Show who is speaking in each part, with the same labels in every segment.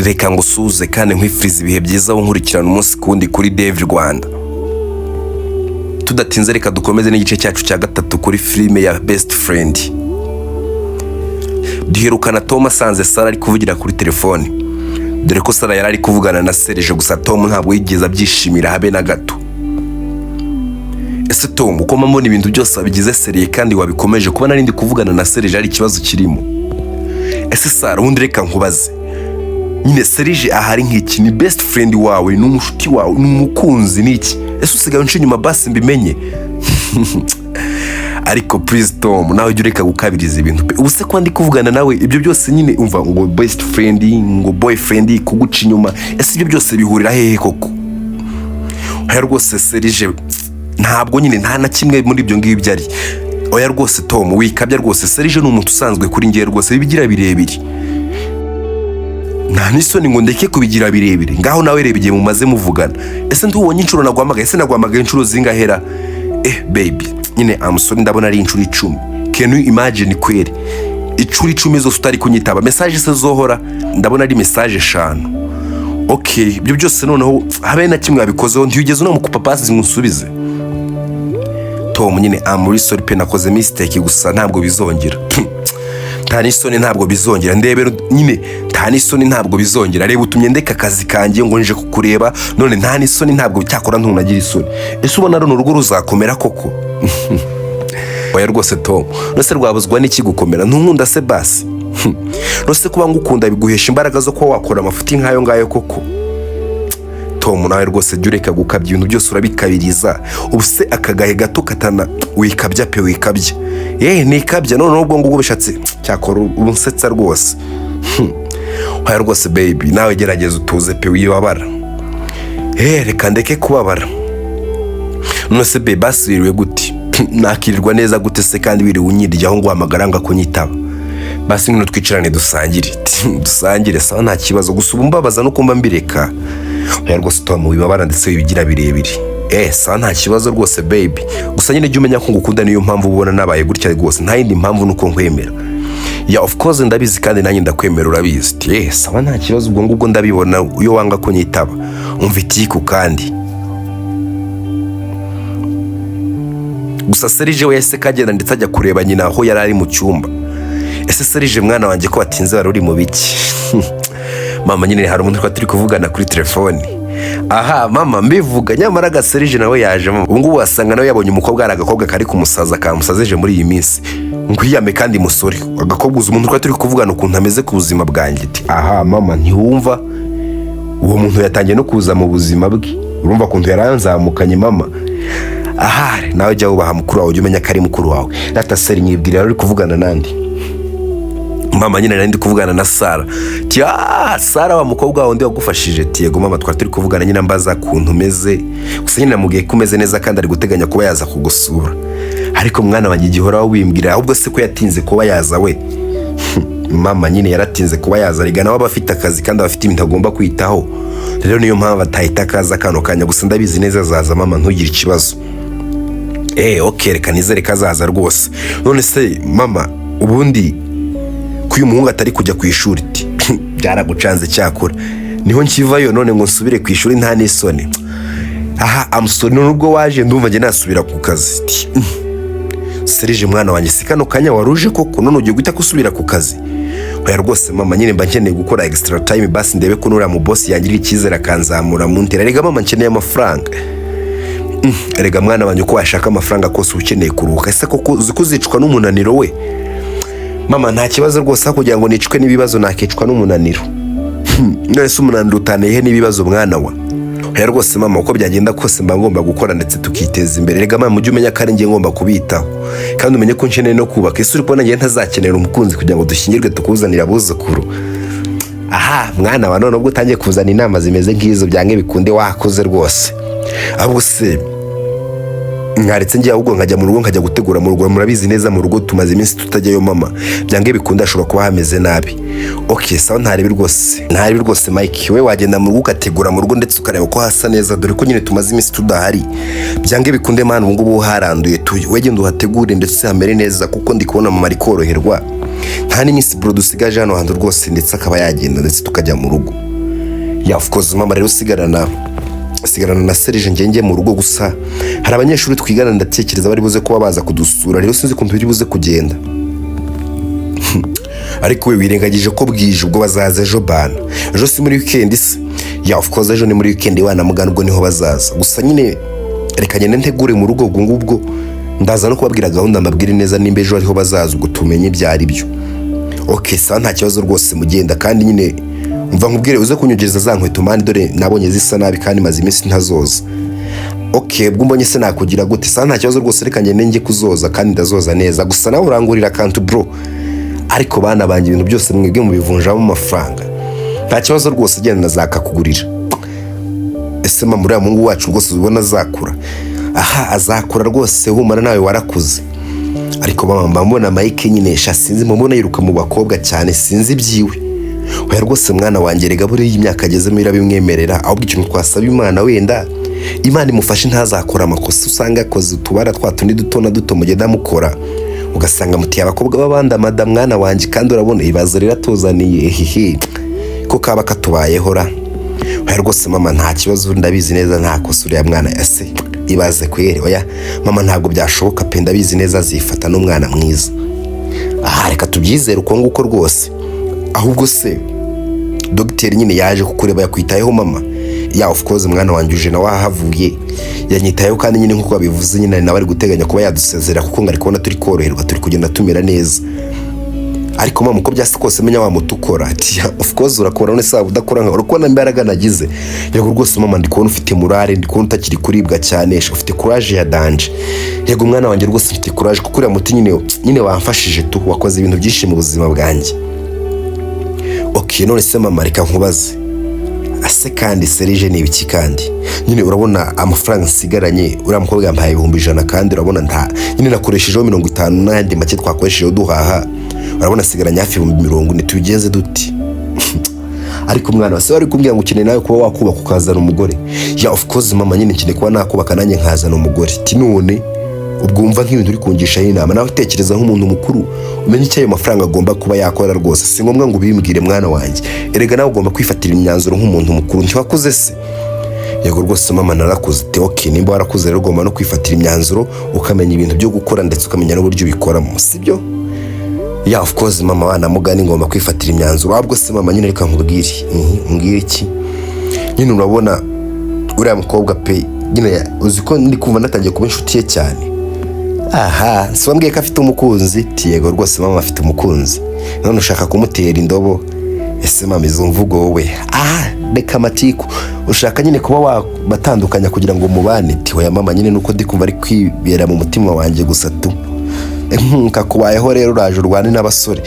Speaker 1: reka ngusuze kandi nkwifuriza ibihe byiza aho nkurikirana umunsi kundi kuri Dev Rwanda. Tudatinze reka dukomeze n'igice cyacu cya gatatu kuri filime ya Best Friend. Duherukana Tom asanze Sara ari kuvugira kuri telefone, dore ko Sara yari ari kuvugana na Serge, gusa Tom ntabwo yigeze abyishimira habe na gato. Ese Tom, uko mbona ibintu byose abigize seriye kandi wabikomeje kuba narindi kuvugana na Serge ari ikibazo kirimo. Ese Sara, undi reka nkubaze, nyine Serge ahari nk'iki, ni best friend wawe, n'umushuti wawe, n'umukunzi n'iki? Ese usigaye unci nyuma basi mbimenye? Ariko please Tom, nawe jya ureka gukabiriza ibintu pe. Ubuse ko ndi kuvugana nawe ibyo byose nyine umva ngo best friend, ngo boyfriend, kuguca inyuma, ese ibyo byose bihurira hehe koko? Oya rwose Serge, ntabwo nyine nta na kimwe muri ibyo ngibyo ari. Oya rwose Tom, wikabya rwose. Serge ni umuntu usanzwe kuri ngiye rwose, bibigira birebire. Nta nisoni ngo ndeke kubigira birebire. Ngaho nawe reba igihe mumaze muvugana. Ese ndubonye inshuro nagwamagaye, ese nagwamagaye inshuro zingahera? Baby, nyine amusoni ndabona ari inshuro 10. Can you imagine kweri? Inshuro 10 zose utari kunyitaba. Message se zohora ndabona ari message 5. Okay, ibyo byose noneho habe na kimwe yabikozeho, ntiyugeze no mukupa pasi musubize. Tom, nyine amuri sorry pe, nakoze mistake gusa ntabwo bizongera. Nta nisoni ntabwo bizongera. Ndebero nyine nta nisoni ntabwo bizongera. Reba utumye ndeka akazi kanjye ngo nje kukureba, none nta nisoni ntabwo cyakora ntunagira isoni. Ese ubona runo rugo ruzakomera koko? Oya rwose Tom, nose rwabuzwa n'iki gukomera? Ntunkunda se basi? Nose kuba ngukunda biguhesha imbaraga zo kuba wakora amafuti nkayo ngayo koko? Tom, nawe rwose jya ureka gukabya ibintu byose urabikabiriza. Ubuse akagahe gato katana wikabya pe, wikabya. Nikabya none ubwo ngubwo bishatse cyakora ubunsetsa rwose. Oya rwose baby, nawe gerageza utuze pe, wibabara. Reka ndeke kubabara. None se baby, basiriwe gute? Nakirirwa neza gute se kandi wiri unyiryaho ngo amagaranga kunyitaba? Basi ngino twicarane dusangire. Dusangire sawa, nta kibazo, gusa ubumbabaza no kumba mbireka. Oya rwose Tom, wibabara ndetse wibigira birebire. Sawa, nta kibazo rwose baby, gusa nyine jya umenya ko ngukunda, niyo mpamvu ubona nabaye gutya rwose, nta yindi mpamvu nuko nkwemera. Of course ndabizi kandi nanjye ndakwemera urabizi. Sawa, nta kibazo, ubwo ngubwo ndabibona iyo wanga kunyitaba. Umva itiku kandi. Gusa Serge we yahise kagenda ndetse ajya kureba nyina aho yari ari mu cyumba. Ese Serge mwana wanjye ko watinze wari uri mu biki? Mama, nyine hari umuntu turi kuvugana kuri telefone. Aha mama, mbivuga nyamara Serge nawe yaje. Ubu ngubu wasanga nawe yabonye umukobwa ari agakobwa kari kumusaza kamusazeje muri iyi minsi. Nkwiyame kandi musore. Agakobwa uzi umuntu turi kuvugana ukuntu ameze ku buzima bwanjye. Aha mama, ntiwumva? Uwo muntu yatangiye no kuza mu buzima bwe. Urumva ukuntu yaranzamukanye mama. Aha nawe jya ubaha mukuru wawe, ujye umenya ko ari mukuru wawe. Data Seri nyibwira ari kuvugana nandi. Mama, nyine nari ndi kuvugana na Sara. Sara wa mukobwa wawe ndi wagufashije. Yego mama, twari turi kuvugana nyine mbaza kuntu umeze. Gusa nyine namubwiye ko umeze neza kandi ari guteganya kuba yaza kugusura. Ariko mwana wanjye igihora wimbwira, ahubwo se ko yatinze kuba yaza we? Mama, nyine yaratinze kuba yaza, rigana waba afite akazi kandi abafite ibintu agomba kwitaho. Rero niyo mpamvu atahita akaza kano kanya, gusa ndabizi neza azaza mama, ntugire ikibazo. Okay, reka nizere ko azaza rwose. None se mama, ubundi kuyu muhungu atari kujya ku ishuri byaragucanze cyakora. Niho nkivayo none ngo nsubire ku ishuri nta nisoni. Aha amusoni, nubwo waje ndumva nge nasubira ku kazi. Serge mwana wanjye, si kano kanya waruje koko, none ugiye guhita kusubira ku kazi? Oya rwose mama, nyine mba nkeneye gukora extra time basi ndebe ko nura mu boss yangirira icyizere akanzamura mu ntera. Rega mama, nkeneye amafaranga. Rega mwana wanjye, uko washaka amafaranga kose ukeneye kuruhuka. Ese koko uzi ko uzicwa n'umunaniro we? Mama, nta kibazo rwose, kugira ngo nicwe n'ibibazo nakicwa n'umunaniro. None se umunaniro utaneye n'ibibazo mwana wa? Oya rwose mama, uko byagenda kose mba ngomba gukora ndetse tukiteza imbere. Rega mama, ujye umenya ko ari ngiye ngomba kubitaho kandi umenye ko nkeneye no kubaka. Ese uri kubona ngiye ntazakenera umukunzi kugira ngo dushyingirwe tukuzanira abuzukuru? Aha mwana wa, none ubwo utangiye kuzana inama zimeze nk'izo byange bikunde wakoze rwose. Ahubwo se ngaretse ngiye ahubwo nkajya mu rugo nkajya gutegura mu rugo. Murabizi neza mu rugo tumaze iminsi tutajyayo mama, byange bikunda ashobora kuba hameze nabi. Okay sawa, ntaribi rwose Mike, we wagenda mu rugo ugategura mu rugo ndetse ukareba ko hasa neza, dore ko nyine tumaze iminsi tudahari. Byange bikunde mana, ubu ngubu haranduye we genda uhategure ndetse hamere neza, kuko ndi kubona mama ari koroherwa. Nta n'iminsi bro dusigaje hano hantu rwose, ndetse akaba yagenda ndetse tukajya mu rugo. of course mama rero sigarana na Serge ngenge mu rugo, gusa hari abanyeshuri twigana ndatekereza bari buze kuba baza kudusura, rero sinzi ukuntu biri buze kugenda. Ariko we wirengagije ko bwije ubwo bazaza ejo bana. Ejo si muri weekend se? Of course ejo ni muri weekend wana mugana ubwo niho bazaza. Gusa nyine reka nyene ntegure mu rugo ubwo ndaza no kubabwira gahunda mbabwire neza nimba ejo ariho bazaza ubwo tumenye byari byo. Okay sa nta kibazo rwose mugenda, kandi nyine mva nkubwire uze kunyogeza za nkweto mani dore nabonye zisa nabi kandi maze iminsi ntazoza. Okay ubwo mbonye se nakugira gute? Sa nta kibazo rwose reka nyene nge kuzoza kandi ndazoza neza, gusa nawe urangurira kantu bro. Ariko bana banje ibintu byose mwebwe mu bivunjamo amafaranga, nta kibazo rwose genda nazaka kugurira. Ese mama uriya mungu wacu rwose ubona azakura? Aha azakura rwose, humana nawe warakuze. Ariko mama mbona Mike nyine sinzi mbona yiruka mu bakobwa cyane, sinzi byiwe. Oya rwose mwana wanjye rega buri y'imyaka agezemo irabimwemerera, ahubwo ikintu twasaba Imana wenda Imana imufashe ntazakora amakosa usanga yakoze utubara twatundi duto mugenda mukora, ugasanga mutiye abakobwa babandi madam mwana wanjye, kandi urabona ibazo riratuzaniye hehe ko kaba katubayeho ra. Oya rwose mama nta kibazo ndabizi neza nta kosa uriya mwana ese ibaze kwere. Oya mama ntabwo byashoboka pe, ndabizi neza azifata n'umwana mwiza. Aha reka tubyizere uko nguko rwose. Ahubwo se dogiteri nyine yaje kukureba yakwitayeho mama? Of course mwana wanjye uje na wahavuye yanyitayeho, kandi nyine nkuko babivuze nyine nawe ari guteganya kuba yadusezera kuko ngari kubona turi koroherwa, turi kugenda tumera neza. Ariko mama uko byase kose menya wa mutukora ati of course urakora none saba udakora nka uko imbaraga nagize. Yego rwose mama ndi kubona ufite morale, ndi kubona utakiri kuribwa cyane, ufite courage ya danje. Yego mwana wanjye rwose ufite courage kuko uriya muti nyine wamfashije tu, wakoze ibintu byinshi mu buzima bwanjye. Okay none se mama reka nkubaze, ase kandi Serge ni ibiki kandi? Nyine urabona amafaranga nsigaranye uriya mukobwa yampaye 100 kandi urabona nta nyine nakoreshejeho 50 n'andi make twakoreshejeho duhaha, urabona sigaranye hafi 40 tubigenze duti. Ariko mwana wase wari kumbwira ngo ukeneye nawe kuba wakubaka ukazana umugore. Of course mama nyine nkeneye kuba nakubaka nanjye nkazana umugore. None ubwo umva nk'ibintu uri kungisha inama, nawe utekereza nk'umuntu mukuru umenye icyo ayo mafaranga agomba kuba yakora rwose. Si ngombwa ngo ubimbwire mwana wanjye, erega nawe ugomba kwifatira imyanzuro nk'umuntu mukuru. Ntiwakuze se? Yego rwose mama narakuze. Okay nimba warakuze rero ugomba no kwifatira imyanzuro ukamenya ibintu byo gukora ndetse ukamenya n'uburyo ubikoramo, sibyo? Of course mama wana mugani ngomba kwifatira imyanzuro. Ahubwo se mama nyine reka nkubwire. Mbwire iki? Nyine urabona uriya mukobwa pe nyine uzi ko ndi kumva natangiye kuba inshuti ye cyane. Aha siwambwiye ko afite umukunzi? Yego rwose mama afite umukunzi. None ushaka kumutera indobo? Ese mama izo mvugo wowe reka amatiku ushaka nyine kuba wabatandukanya kugira ngo mubane? Oya mama nyine nuko ndi kumva ari kwibera mu mutima wanjye gusa tu. Kakubayeho rero uraje urwane n'abasore,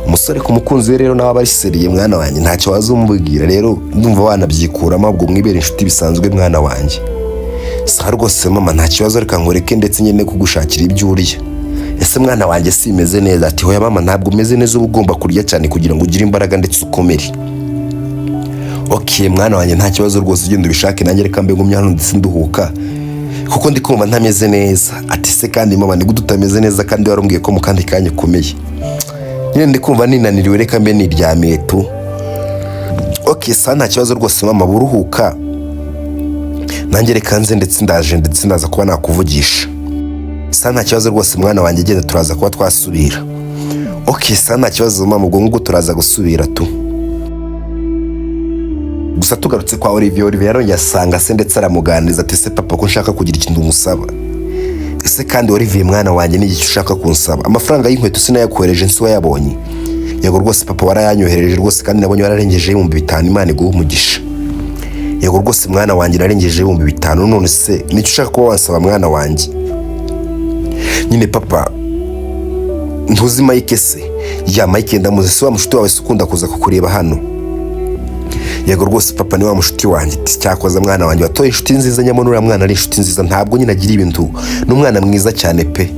Speaker 1: umusore ku mukunzi we rero nawe aba ari seriye mwana wanjye, ntacyo wazumubwira rero ndumva wanabyikuramo ubwo mwibera inshuti bisanzwe mwana wanjye. Sa rwose mama nta kibazo reka nkureke ndetse nyine kugushakira ibyo urya. Ese mwana wanjye simeze neza? Ati hoya mama ntabwo umeze neza, uba ugomba kurya cyane kugira ngo ugire imbaraga ndetse ukomere. Okay mwana wanjye nta kibazo rwose ugenda ubishake, nanjye reka mbe ngumye hano ndetse nduhuka kuko ndi kumva ntameze neza. Ati se kandi mama nigudu utameze neza kandi warumbwiye ko mu kandi kanya ukomeye? Nyine ndi kumva ninaniriwe reka mbe niryamiye tu. Okay sa nta kibazo rwose mama buruhuka, nanjye reka nze ndetse ndaje ndetse ndaza kuba nakuvugisha. Sa nta kibazo rwose mwana wanjye genda turaza kuba twasubira. Okay sa nta kibazo mama ubwo nguko turaza gusubira tu. Gusa tugarutse kwa Olivier yarongeye asanga se ndetse aramuganiriza ati se papa ko nshaka kugira ikintu umusaba. Ese kandi Olivier mwana wanjye ni iki ushaka kunsaba? Amafaranga y'inkweto sinayakohereje nsi wayabonye? Yego rwose papa warayanyohereje rwose kandi nabonye wararengeje 5,000 Imana iguhe umugisha. Yego rwose mwana wanjye narengeje 5,000. None se nicyo ushaka kuba wansaba mwana wanjye? Nyine papa ntuzi Mike se? Ya Mike ndamuzi, se wa mushuti wawe ukunda kuza kukureba hano. Yego rwose papa ni wa mushuti wanjye. Cyakoza mwana wanjye watoye inshuti nziza, nyamara uriya mwana ari inshuti nziza, ntabwo nyine agira ibintu, n'umwana mwiza cyane pe.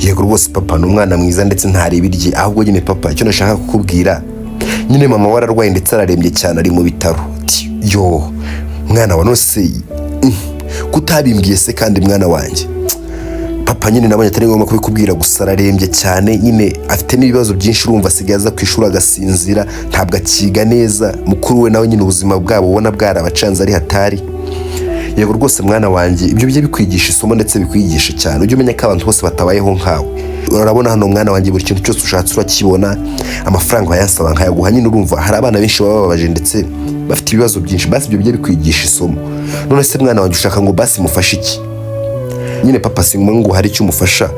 Speaker 1: Yego rwose papa ni umwana mwiza ndetse ntari ibirye. Ahubwo nyine papa icyo nashaka kukubwira, nyine mama wararwaye ndetse ararembye cyane ari mu bitaro. Yo mwana wa nose kutabimbwiye se kandi mwana wanjye? papa nyine nabonye atari ngombwa kubikubwira gusa ararembye cyane, nyine afite n'ibibazo byinshi, urumva asigaye aza ku ishuri agasinzira, ntabwo akiga neza. Mukuru we nawe nyine ubuzima bwabo ubona bwarabacanze ari hatari. Yego rwose mwana wanjye, ibyo byo bikwigisha isomo ndetse bikwigisha cyane, ujye umenya ko abantu bose batabayeho nkawe. Urabona hano mwana wanjye, buri kintu cyose ushatse urakibona, amafaranga bayansaba nkayaguha. Nyine urumva hari abana benshi baba bababaje ndetse bafite ibibazo byinshi, basi ibyo byo bikwigisha isomo. None se mwana wanjye ushaka ngo basi mufashe iki? Nyine papa singwa ngo hari icyo umufasha,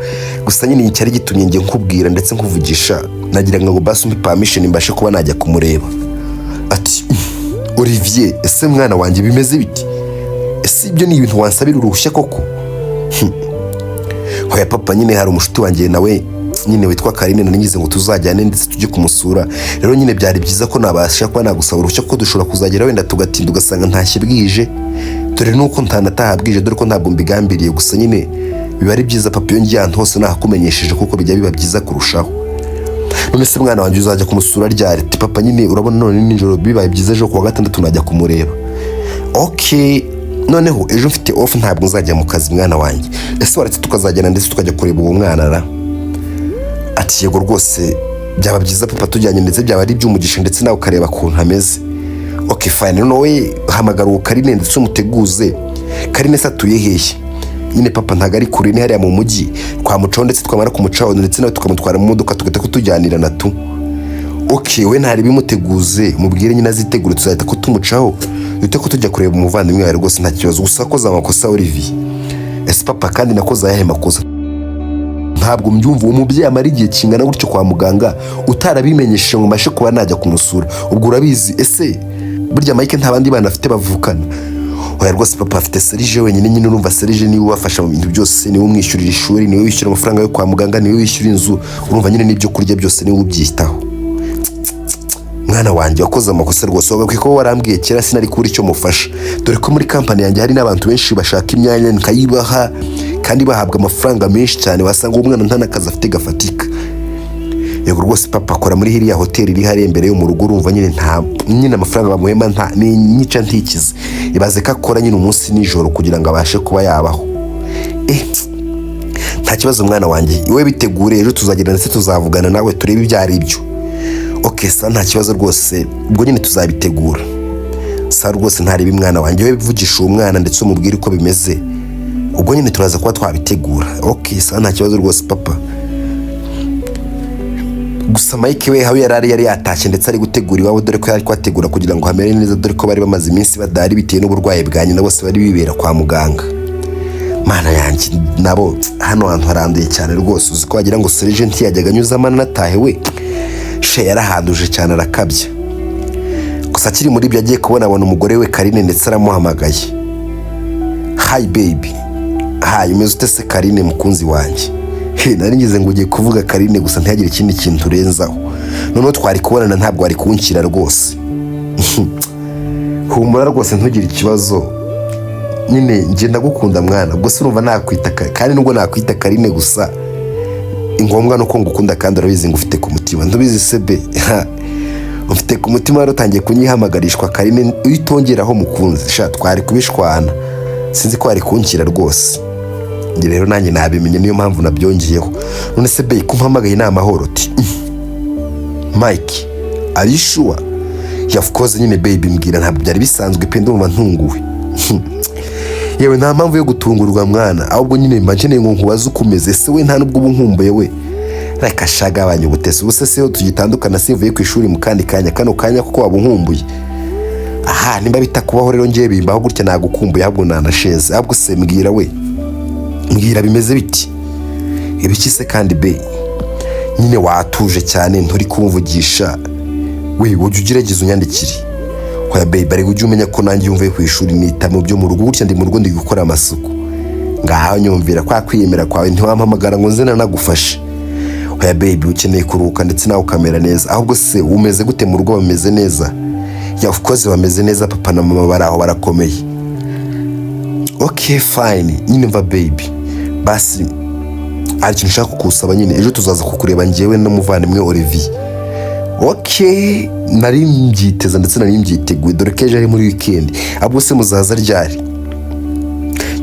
Speaker 1: gusa nyine icyari gitumye ngiye nkubwira ndetse nkuvugisha, nagira ngo basi umpe permission mbashe kuba najya kumureba. Ati Olivier, ese mwana wanjye bimeze biti? Ese ibyo ni ibintu wansabira uruhushya koko? Hoya papa, nyine hari umushuti wanjye nawe nyine witwa Karine, nanigize ngo tuzajyane ndetse tujye kumusura. Rero nyine byari byiza ko nabasha kuba nagusaba uruhushya ko dushobora kuzagera wenda tugatinda ugasanga ntashye bwije. Dore nuko ntanataha bwije, dore ko ntabwo mbigambiriye, gusa nyine biba ari byiza papa iyo ngiye ahantu hose nahakumenyesheje kuko bijya biba byiza kurushaho. None se mwana wanjye uzajya kumusura ryari? Ati papa, nyine urabona none nijoro bibaye byiza ejo kuwa gatandatu najya kumureba. Okay, noneho ejo mfite off ntabwo nzajya mu kazi mwana wanjye. Ese waretse tukazajyana ndetse tukajya kureba uwo mwana ra? Ati yego rwose byaba byiza papa tujyanye, ndetse byaba ari iby'umugisha ndetse nawe ukareba ukuntu ameze. Okay fine, noneho hamagara uwo Karine ndetse umuteguze. Karine se atuye hehe? Nyine papa ntago ari kure, ni hariya mu mujyi kwa mucaho, ndetse twamara kumucaho ndetse nawe tukamutwara mu modoka tugahita kutujyanira na tu. Okay, we ntari bimuteguze, mubwire nyine azitegure tuzahita kutumucaho dute ko tujya kureba umuvandimwe wawe. Rwose nta kibazo, gusa koza amakosa Olivier. Ese papa kandi nakoze ayahe makosa? Ntabwo mbyumva, uwo mubyeyi amara igihe kingana gutyo kwa muganga utarabimenyesheje ngo mbashe kuba najya kumusura. Ubwo urabizi ese burya Mike nta bandi bana afite bavukana? Oya rwose papa afite Serge wenyine, nyine urumva Serge niwe ubafasha mu bintu byose, niwe umwishyurira ishuri, niwe wishyura amafaranga yo kwa muganga, niwe wishyura inzu, urumva nyine n'ibyo kurya byose niwe ubyitaho. Mwana wanjye wakoze amakosa rwose, wagakwiye ko warambwiye kera sinari kubura icyo mufasha, dore ko muri kampani yanjye hari n'abantu benshi bashaka imyanya nkayibaha kandi bahabwa amafaranga menshi cyane, wasanga umwana nta n'akazi afite gafatika. Yego rwose papa akora muri hiriya hoteli iri hariya imbere yo mu rugo, urumva nyine nta nyine amafaranga bamuhema nta ni nyica ntikize, ibaze ko akora nyine umunsi nijoro kugira ngo abashe kuba yabaho. Nta kibazo mwana wanjye, iwe bitegure ejo tuzagenda ndetse tuzavugana nawe turebe ibyo ari byo. Okay sa nta kibazo rwose, ubwo nyine tuzabitegura. Sa rwose ntaribi mwana wanjye, we bivugisha uwo mwana ndetse umubwire uko bimeze, ubwo nyine turaza kuba twabitegura. Okay sa nta kibazo rwose papa. Gusa Mike we hawe yari yatashye ndetse ari gutegura iwabo, dore ko yari kwategura kugira ngo hamere neza, dore ko bari bamaze iminsi badahari bitewe n'uburwayi bwa nyina, bose bari bibera kwa muganga. Mana yanjye nabo hano hantu haranduye cyane rwose, uzi ko wagira ngo Serge ntiyajyaga anyuzamo natahe we. She yarahanduje cyane arakabya. Gusa akiri muri ibyo agiye kubona abona umugore we Karine ndetse aramuhamagaye. Hi baby. Hi, umeze ute se Karine mukunzi wanjye? Nari ngize ngo ugiye kuvuga Karine gusa ntihagire ikindi kintu urenzaho. Noneho twari kubonana ntabwo ari kunkira rwose. Humura rwose ntugire ikibazo. Nyine nje ndagukunda mwana, gusa urumva nakwita kandi nubwo nakwita Karine gusa ingombwa nuko ngukunda kandi urabizi ngo ufite ku mutima. Ndubizi sebe. Ufite ku mutima rutangiye kunyihamagarishwa Karine, uyitongeraho mukunzi. Sha twari kubishwana. Sinzi ko ari kunkira rwose. Ngi rero nanjye nabimenye, niyo mpamvu nabyongiyeho. None se be kumpamagaye ni amahoro uti Mike, are you sure? Of course nyine baby, mbwira ntabwo byari bisanzwe pe, ndumva ntunguwe. Yewe nta mpamvu yo gutungurwa mwana, ahubwo nyine mbakeneye ngo nkubaze ukomeze. Se we nta nubwo bunkumbuye we. Reka shagabanye ubutese, ubuse se yo tugitandukana simvuye ku ishuri mu kandi kanya, kano kanya kuko wabunkumbuye. Aha nimba bitakubaho rero ngiye bimbaho gutya nagukumbuye, ahubwo nanasheze. Ahubwo se mbwira we, mbwira bimeze biti? Ibiki se kandi be? Nyine watuje cyane nturi kumvugisha we, ujye ugerageza unyandikire. Hoya baby, bari ujye umenya ko nanjye yumvuye ku ishuri nita mu byo mu rugo, gutya ndi mu rugo ndi gukora amasuku. Ngaho nyumvira kwa kwiyemera kwawe ntiwampamagara ngo nze nagufashe. Hoya baby, ukeneye kuruhuka ndetse nawe ukamera neza. Ahubwo se umeze gute mu rugo, bameze neza? Ya of course bameze neza, papa na mama baraho barakomeye. Okay fine, nyine mva baby, basi ari kintu nshaka kukusaba nyine, ejo tuzaza kukureba njyewe n'umuvandimwe Olivier. Okay, nari mbyiteza ndetse nari mbyiteguye, dore ko ejo ari muri weekend. Ahubwo se muzaza ryari?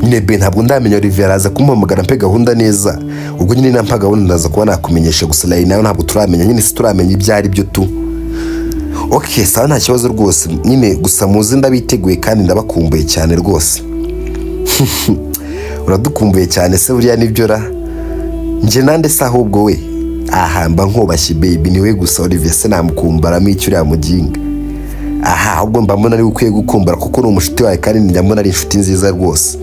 Speaker 1: nyine be ntabwo ndamenya Olivier araza kumpamagara mpe gahunda neza, ubwo nyine nampa gahunda ndaza kuba nakumenyesha, gusa nayo nawe ntabwo turamenya, nyine turamenya ibyo ari byo tu. Okay, sawa nta kibazo rwose nyine, gusa muzi ndabiteguye kandi ndabakumbuye cyane rwose. Uradukumbuye cyane se buriya nibyo ra? Nje nande se ahubwo we? Aha mba nkubashye baby, niwe gusa Olivier se namukumbaramo icyo uriya muginga. Aha ahubwo mba mbona ari ukwiye gukumbara kuko ni umushuti wawe kandi njya mbona ari inshuti nziza rwose.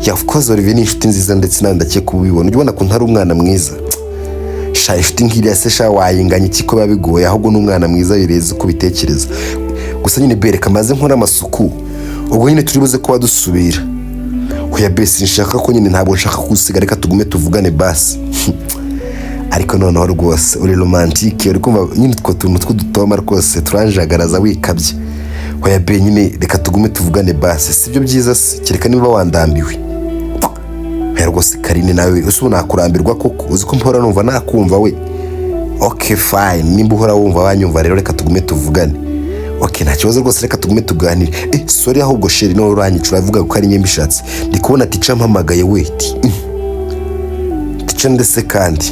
Speaker 1: Yeah, of course Olivier ni inshuti nziza ndetse nawe ndakeka kubibona. Ubona ko ntari umwana mwiza. Sha inshuti nkiriya se sha wayinganya iki ko babigoye, ahubwo ni umwana mwiza bireze uko bitekereza. Gusa nyine bereka maze nkora amasuku, ubwo nyine turi buze kuba dusubira. Oya besi nshaka ko nyine ntabwo nshaka kugusiga, reka tugume tuvugane basi. Ariko noneho rwose uri romantique, uri kumva nyine two tuntu tw'udutoma rwose turanjagaraza wikabye. Oya be nyine reka tugume tuvugane basi, sibyo byiza se, kereka niba wandambiwe. Oya rwose Karine nawe usu nakurambirwa koko, uzi ko mpora numva nakumva we. Okay fine, nimba uhora wumva wanyumva rero reka tugume tuvugane. Okay nta kibazo rwose, reka tugume tuganire. Sorry ahubwo sheri no uranyicura avuga ko ari nyembi shatse. Ndi kubona Ticha mpamagaye wait. Ticha ndetse kandi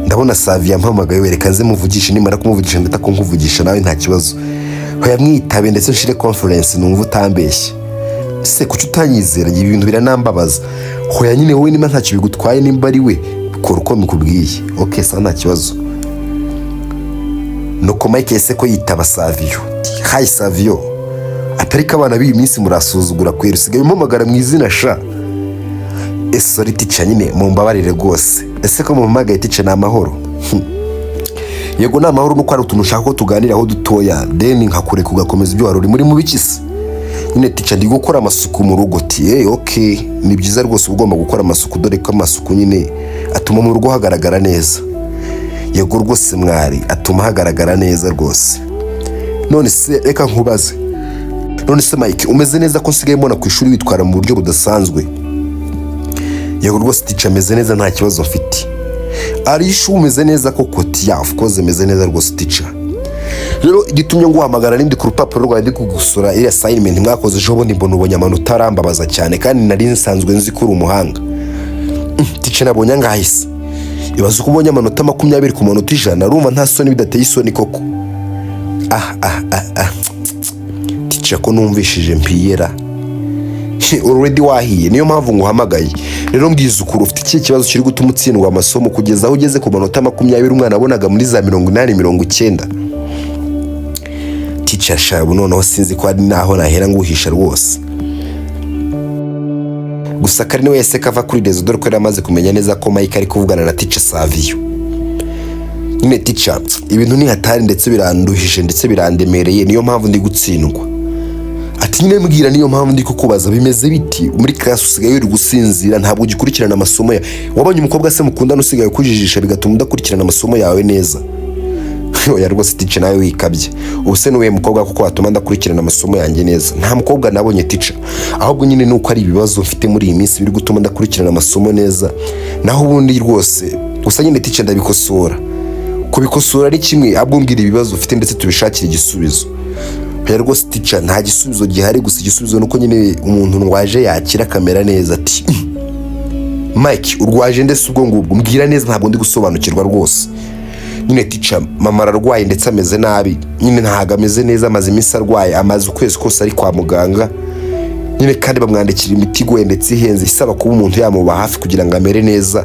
Speaker 1: ndabona Savia mpamagaye, wereka nze muvugisha, nimara kumuvugisha ndata ko nkuvugisha nawe nta kibazo. Hoya mwitabe ndetse nshire conference numva utambeshye. Se kuki utanyizera, ibi bintu biranambabaza. Hoya nyine wowe nima ntacyo bigutwaye, nimba ari we bikora uko mikubwiye. Okay sa nta kibazo. Nuko Mike ese ko yitaba Savio. Hi Savio. Atarika abana b'iyi minsi murasuzugura kwera, usigaye mpamagara mu izina sha. Sorry Ticha nyine mumbabarire rwose. Ese ko mumpamagaye Ticha na amahoro? Yego na amahoro, nuko ari utuntu ushaka ko tuganira aho dutoya, then nkakure kugakomeza ibyo waruri muri mu bikisi. Nyine Ticha ndi gukora amasuku mu rugo ti. Okay ni byiza rwose ugomba gukora amasuku, dore ko amasuku nyine atuma mu rugo hagaragara neza. Yego rwose mwari atuma hagaragara neza rwose. None se reka nkubaze, none se Mike umeze neza ko nsigaye mbona ku ishuri witwara mu buryo budasanzwe? Yego rwose Ticha meze neza nta kibazo mfite. Ari ishu umeze neza koko ti? Yeah, of course meze neza rwose Ticha. Rero igitumye nguhamagara n'indi ku rupapuro rwawe ndi kugusura iri assignment mwakoze ejo bundi, mbona ubonye amanota arambabaza cyane kandi nari nsanzwe nzi ko uri umuhanga. Ticha nabonye angahise. Ibaze uko ubonye amanota 20 ku manota 100, urumva nta soni bidateye isoni koko. Ticha ko numvishije mpiyera. Already wahiye, niyo mpamvu nguhamagaye. Rero mbwiza ukuri, ufite iki kibazo kiri gutuma utsindwa amasomo kugeza aho ugeze ku manota 20 umwana abonaga muri za 80-90? Ticha shabu noneho sinzi ko ari naho nahera nguhisha rwose. Gusa Karine wese kava kuri rezo, dore ko yaramaze kumenya neza ko Mike ari kuvugana na Ticha Savio. Nyine Ticha ibintu ni hatari ndetse biranduhije ndetse birandemereye, niyo mpamvu ndi gutsindwa. Ati nyine mbwira niyo mpamvu ndi kukubaza bimeze biti muri class usigaye uri gusinzira, ntabwo ugikurikirana amasomo ya. Wabonye umukobwa se mukundana usigaye kujijisha bigatuma udakurikirana amasomo yawe neza. Oya rwose Ticha nawe wikabye. Ubuse niwe mukobwa kuko watuma ndakurikirana amasomo yanjye neza? Nta mukobwa nabonye Ticha, ahubwo nyine nuko ari ibibazo mfite muri iyi minsi biri gutuma ndakurikirana amasomo neza. Naho ubundi rwose gusa nyine Ticha ndabikosora. Kubikosora ari kimwe, ahubwo mbwira ibibazo ufite ndetse tubishakira igisubizo. Oya rwose Ticha nta gisubizo gihari, gusa igisubizo nuko nyine umuntu ndwaje yakira kamera neza. Ati Mike urwaje ndetse ubwo ngubwo mbwira neza, ntabwo ndi gusobanukirwa rwose. Nyine Ticha mama ararwaye ndetse ameze nabi, nyine ntago ameze neza, amaze iminsi arwaye, amaze ukwezi kose ari kwa muganga. Nyine kandi bamwandikira imiti igoye ndetse ihenze isaba kuba umuntu yamuba hafi kugira ngo amere neza.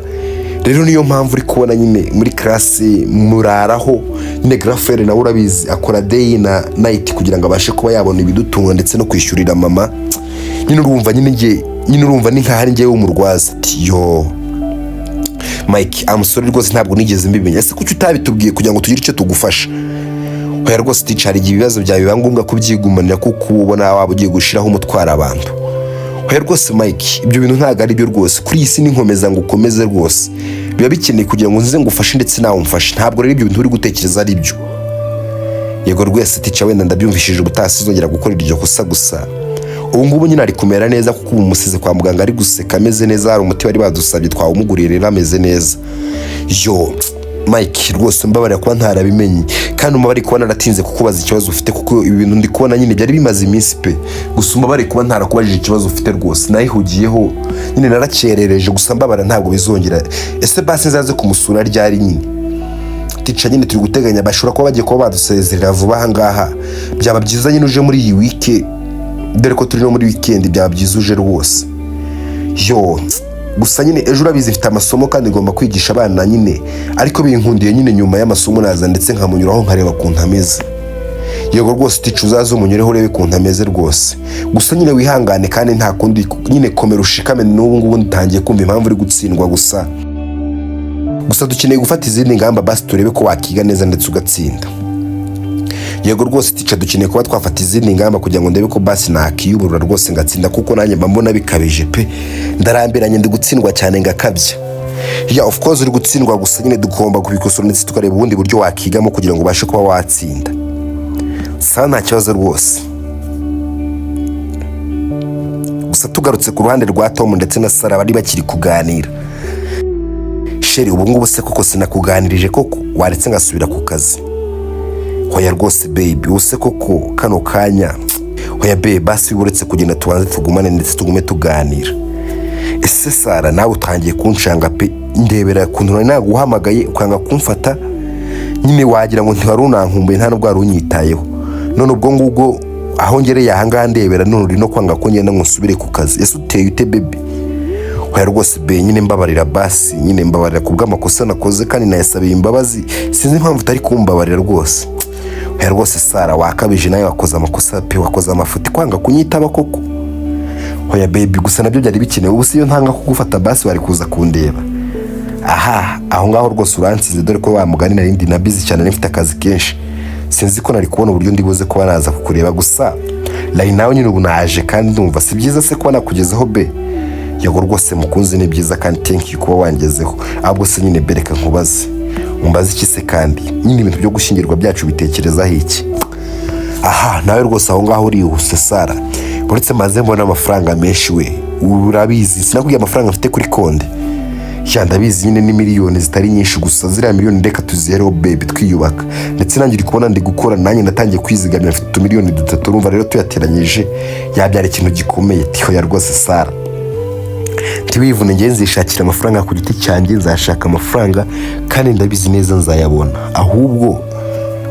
Speaker 1: Rero niyo mpamvu uri kubona nyine muri class muraraho, nyine Grafere nawe urabizi akora day na night kugira ngo abashe kuba yabona ibidutunga ndetse no kwishyurira mama. Nyine urumva nyine urumva ni nkahari ngiye w'umurwaza. Yo Mike amusore rwose ntabwo nigeze mbimenya. Ese kuki utabitubwiye kugira ngo tugire icyo tugufasha? Oya rwose Ticha hari ibibazo byawe biba ngombwa kubyigumanira kuko ubona waba ugiye gushiraho umutwara abantu. Oya rwose Mike ibyo bintu ntago ari byo rwose, kuri iyi si ninkomeza ngo ukomeze rwose biba bikeneye kugira ngo nze ngufashe ndetse nawe umfashe, ntabwo rero ibyo bintu uri gutekereza ari byo. Yego rwose Ticha wenda ndabyumvishije ubutasi zongera gukora iryo kosa, gusa ubu ngubu nyine ari kumera neza kuko ubu musize kwa muganga ari guseka ameze neza, hari umuti bari badusabye twawumuguriye rero ameze neza. Yo Mike rwose mbabarira kuba ntarabimenye kandi umubare kuba naratinze kukubaza ikibazo ufite kuko ibi bintu ndi kubona nyine byari bimaze iminsi pe. Gusa umubare kuba ntarakubajije ikibazo ufite rwose nayihugiyeho nyine naracerereje gusa mbabara ntabwo bizongera. Ese basi nzaze kumusura ryari nyine tica nyine turi guteganya bashobora kuba bagiye kuba badusezerera vuba aha ngaha. Byaba byiza nyine uje muri iyi wike dore ko turi no muri weekend byaba byiza uje rwose. Yo gusa nyine ejo urabizi mfite amasomo kandi ngomba kwigisha abana nyine ariko binkundiye nyine nyuma y'amasomo naza ndetse nkamunyuraho nkareba ukuntu ameze. Yego rwose tica uzaze umunyureho urebe ukuntu ameze rwose. Gusa nyine wihangane kandi nta kundi nyine komera ushikame n'ubu ngubu ntangiye kumva impamvu uri gutsindwa gusa dukeneye gufata izindi ngamba basi turebe ko wakiga neza ndetse ugatsinda. Yego rwose tica dukeneye kuba twafata izindi ngamba kugira ngo ndebe ko basi nakiyuburura rwose ngatsinda kuko nanjye mba mbona bikabije pe. Ndarambiranye ndi gutsindwa cyane ngakabya. Ya of course uri gutsindwa gusa nyine dugomba kubikosora ndetse tukareba ubundi buryo wakigamo kugira ngo ubashe kuba watsinda. Sa nta kibazo rwose. Gusa tugarutse ku ruhande rwa Tom ndetse na Sara bari bakiri kuganira. Sheri ubu ngubu se koko sinakuganirije koko waretse ngasubira ku kazi. Hoya rwose baby use koko kano kanya. Hoya baby basi uretse kugenda tubanze tugumane ndetse tugume tuganira. Ese Sara nawe utangiye kunshanga pe ndebera kuntu nari naguhamagaye ukanga kumfata nyine wagira ngo ntiwari unankumbuye nta nubwo wari unyitayeho. None ubwo ngubwo aho ngereye aha ngaha ndebera none uri no kwanga ko ngenda ngusubire ku kazi. Ese uteye ute baby? Hoya rwose be nyine mbabarira basi nyine mbabarira kubw'amakosa nakoze kandi nayasabiye imbabazi sinzi impamvu utari kumbabarira rwose. Hoya rwose Sara wakabije nawe wakoze amakosa pe wakoze amafuti kwanga kunyitaba koko. Hoya baby gusa nabyo byari bikenewe ubu siyo ntanga kugufata basi wari kuza kundeba. Aha aho ngaho rwose uransize dore ko wamuganira rindi na busy cyane nifite akazi kenshi. Sinzi ko nari kubona uburyo ndibuze kuba naza kukureba gusa line nawe nyine ubu naje kandi ndumva si byiza se kuba nakugezeho be. Yego rwose mukunzi ni byiza kandi thank you kuba wangezeho. Ahubwo se nyine bereka nkubaze umbaze iki se kandi nyine ibintu byo gushyingirwa byacu bitekerezaho iki? Aha nawe rwose aho ngaho urihuse Sara uretse maze mbona amafaranga menshi we urabizi sinakubwiye amafaranga mfite kuri konti. Ya ndabizi nyine ni miliyoni zitari nyinshi gusa ziriya miliyoni reka tuzihereho baby twiyubaka ndetse nanjye uri kubona ndi gukora nanjye natangiye kwizigamira mfite 2 miliyoni urumva rero tuyateranyije yabyara ikintu gikomeye. Hoya rwose Sara ntiwivune ngenzi nzishakira amafaranga ku giti cyanjye nzashaka amafaranga kandi ndabizi neza nzayabona. Ahubwo